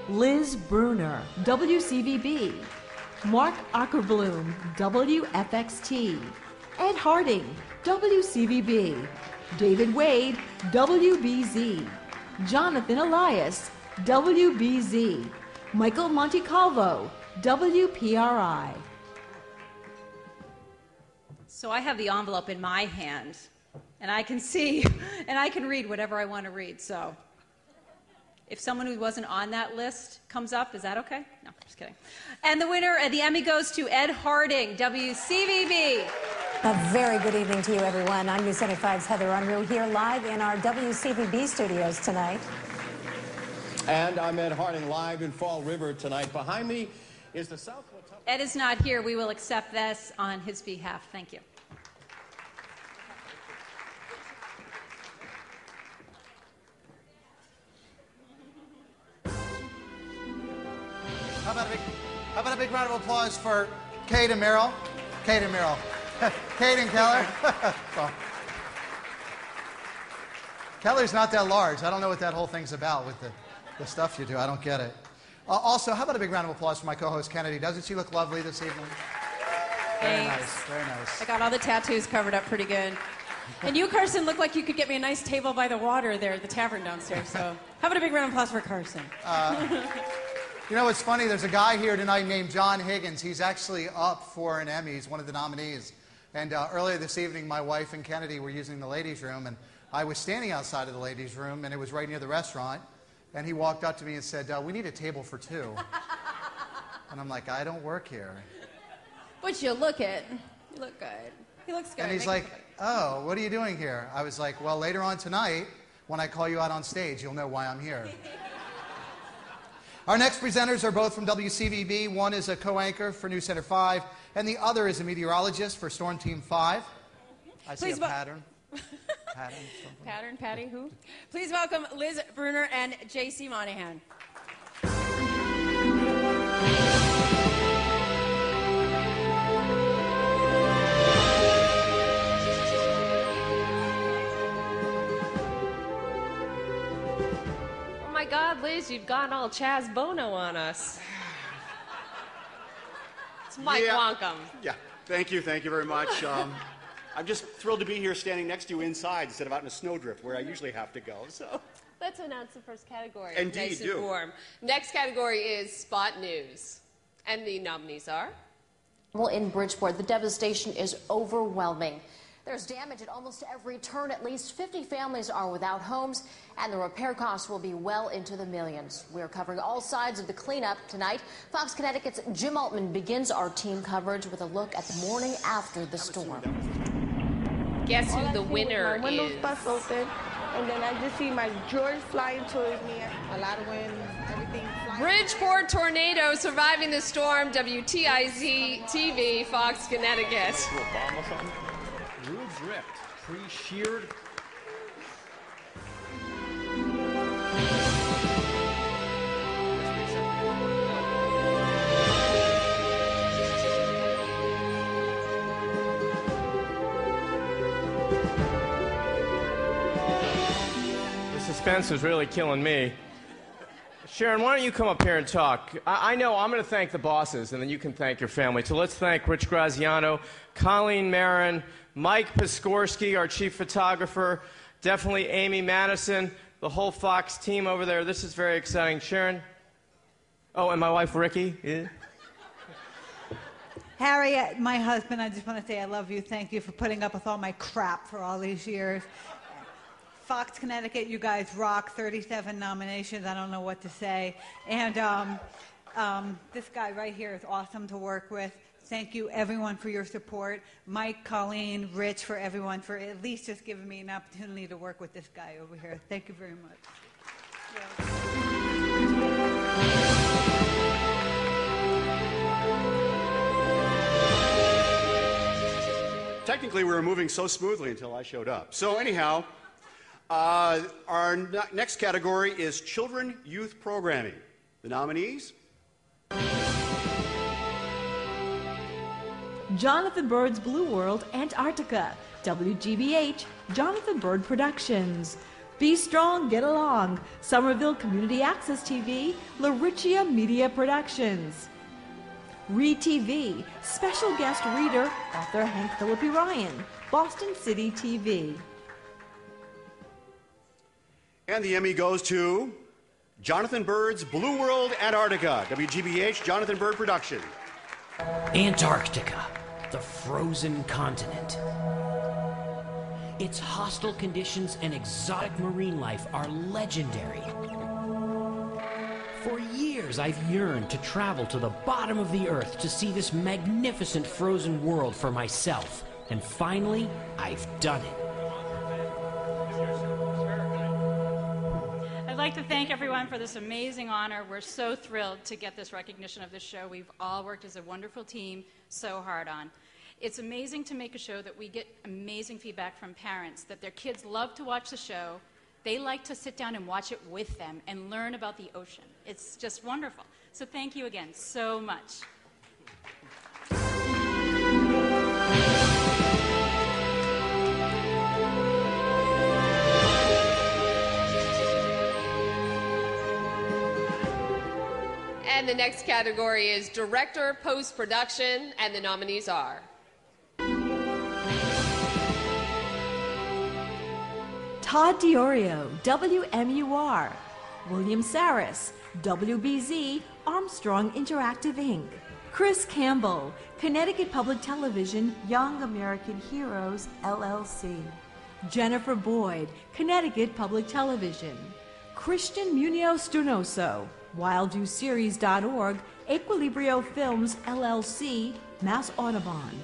Liz Bruner, WCVB. Mark Ackerbloom, WFXT. Ed Harding, WCVB. David Wade, WBZ. Jonathan Elias, WBZ. Michael Montecalvo, WPRI. So I have the envelope in my hand, and I can see, and I can read whatever I want to read. So if someone who wasn't on that list comes up, is that okay? No, just kidding. And the winner, the Emmy goes to Ed Harding, WCVB. A very good evening to you, everyone. I'm News 75's Heather Unruh here live in our WCVB studios tonight. And I'm Ed Harding live in Fall River tonight. Behind me is the South. Ed is not here. We will accept this on his behalf. Thank you. How about a big round of applause for Kate and Meryl? Kate and Meryl. Kate and Keller. Well, Keller's not that large. I don't know what that whole thing's about with the stuff you do. I don't get it. Also, how about a big round of applause for my co-host Kennedy? Doesn't she look lovely this evening? Very nice, very nice. I got all the tattoos covered up pretty good. And you, Carson, look like you could get me a nice table by the water there at the tavern downstairs. So how about a big round of applause for Carson? You know what's funny? There's a guy here tonight named John Higgins. He's actually up for an Emmy. He's one of the nominees. And earlier this evening, my wife and Kennedy were using the ladies' room, and I was standing outside of the ladies' room, and it was right near the restaurant. And he walked up to me and said, we need a table for two. And I'm like, I don't work here. But you look it. You look good. He looks good. And he's like, oh, what are you doing here? I was like, well, later on tonight, when I call you out on stage, you'll know why I'm here. Our next presenters are both from WCVB. One is a co-anchor for News Center 5, and the other is a meteorologist for Storm Team 5. I see a pattern. Patty, who? Please welcome Liz Bruner and J.C. Monahan. Oh my God, Liz, you've gone all Chaz Bono on us. It's Mike Wonkum. Yeah, thank you very much. I'm just thrilled to be here standing next to you inside instead of out in a snowdrift where I usually have to go. So let's announce the first category. Indeed, nice and warm. Next category is Spot News. And the nominees are? Well, in Bridgeport, the devastation is overwhelming. There's damage at almost every turn. At least 50 families are without homes, and the repair costs will be well into the millions. We're covering all sides of the cleanup tonight. Fox Connecticut's Jim Altman begins our team coverage with a look at the morning after the storm. Guess who the winner my windows is? bust open, and then I just see my drawers flying towards me. A lot of wind, everything flying. Bridgeport tornado surviving the storm. WTIZ TV, Fox Connecticut. Roofs ripped, trees sheared. Suspense is really killing me. Sharon, why don't you come up here and talk? I know I'm going to thank the bosses, and then you can thank your family. So let's thank Rich Graziano, Colleen Marin, Mike Piskorski, our chief photographer, definitely Amy Madison, the whole Fox team over there. This is very exciting. Sharon? Oh, and my wife, Ricky. Yeah. Harry, my husband, I just want to say I love you. Thank you for putting up with all my crap for all these years. Fox Connecticut, you guys rock. 37 nominations. I don't know what to say. And this guy right here is awesome to work with. Thank you, everyone, for your support. Mike, Colleen, Rich, for everyone, for at least just giving me an opportunity to work with this guy over here. Thank you very much. Technically, we were moving so smoothly until I showed up. So anyhow, our next category is Children Youth Programming. The nominees? Jonathan Bird's Blue World, Antarctica. WGBH, Jonathan Bird Productions. Be Strong, Get Along, Somerville Community Access TV, Lauricia Media Productions. Read TV, special guest reader, author Hank Philippi Ryan, Boston City TV. And the Emmy goes to Jonathan Bird's Blue World Antarctica, WGBH Jonathan Bird production. Antarctica, the frozen continent. Its hostile conditions and exotic marine life are legendary. For years, I've yearned to travel to the bottom of the earth to see this magnificent frozen world for myself. And finally, I've done it. I'd like to thank everyone for this amazing honor. We're so thrilled to get this recognition of this show. We've all worked as a wonderful team so hard on. It's amazing to make a show that we get amazing feedback from parents, that their kids love to watch the show. They like to sit down and watch it with them and learn about the ocean. It's just wonderful. So thank you again so much. And the next category is Director Post-Production, and the nominees are Todd Diorio, WMUR. William Saris, WBZ, Armstrong Interactive Inc. Chris Campbell, Connecticut Public Television, Young American Heroes, LLC. Jennifer Boyd, Connecticut Public Television. Christian Munoz Donoso, WildViewSeries.org, Equilibrio Films, LLC, Mass Audubon.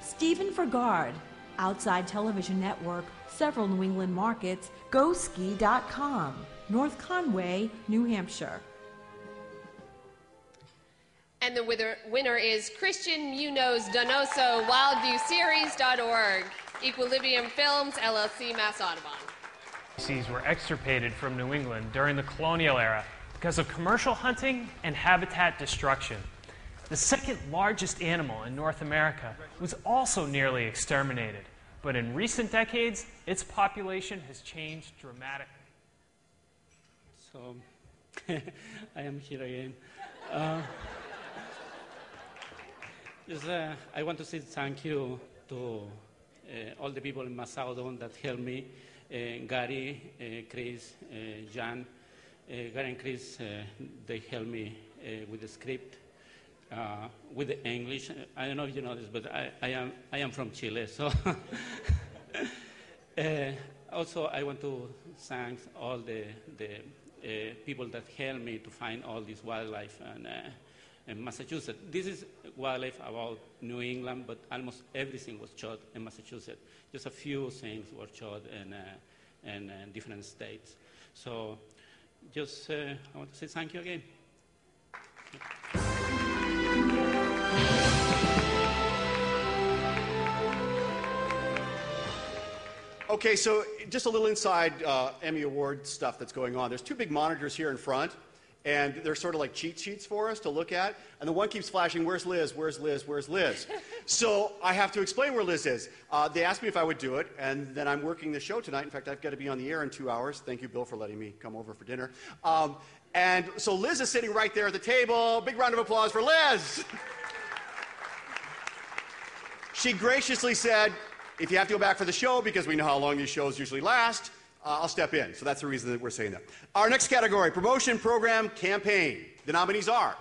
Stephen Fergard, Outside Television Network, several New England markets, GoSki.com, North Conway, New Hampshire. And the winner is Christian Munoz Donoso, WildViewSeries.org, Equilibrium Films, LLC, Mass Audubon. Species were extirpated from New England during the colonial era because of commercial hunting and habitat destruction. The second largest animal in North America was also nearly exterminated, but in recent decades, its population has changed dramatically. So, I am here again. I want to say thank you to all the people in Mass Audubon that helped me. Gary, Chris, Jan. Gary and Chris, they helped me with the script, with the English. I don't know if you know this, but I am from Chile, so. Also, I want to thank all the people that helped me to find all this wildlife in Massachusetts. This is wildlife about New England, but almost everything was shot in Massachusetts. Just a few things were shot in different states. So just I want to say thank you again. Okay, so just a little inside Emmy Award stuff that's going on. There's two big monitors here in front, and they're sort of like cheat sheets for us to look at. And the one keeps flashing, where's Liz, where's Liz, where's Liz? So I have to explain where Liz is. They asked me if I would do it, and then I'm working the show tonight. In fact, I've got to be on the air in 2 hours. Thank you, Bill, for letting me come over for dinner. And so Liz is sitting right there at the table. Big round of applause for Liz. She graciously said, if you have to go back for the show, because we know how long these shows usually last, I'll step in. So that's the reason that we're saying that. Our next category, promotion, program, campaign. The nominees are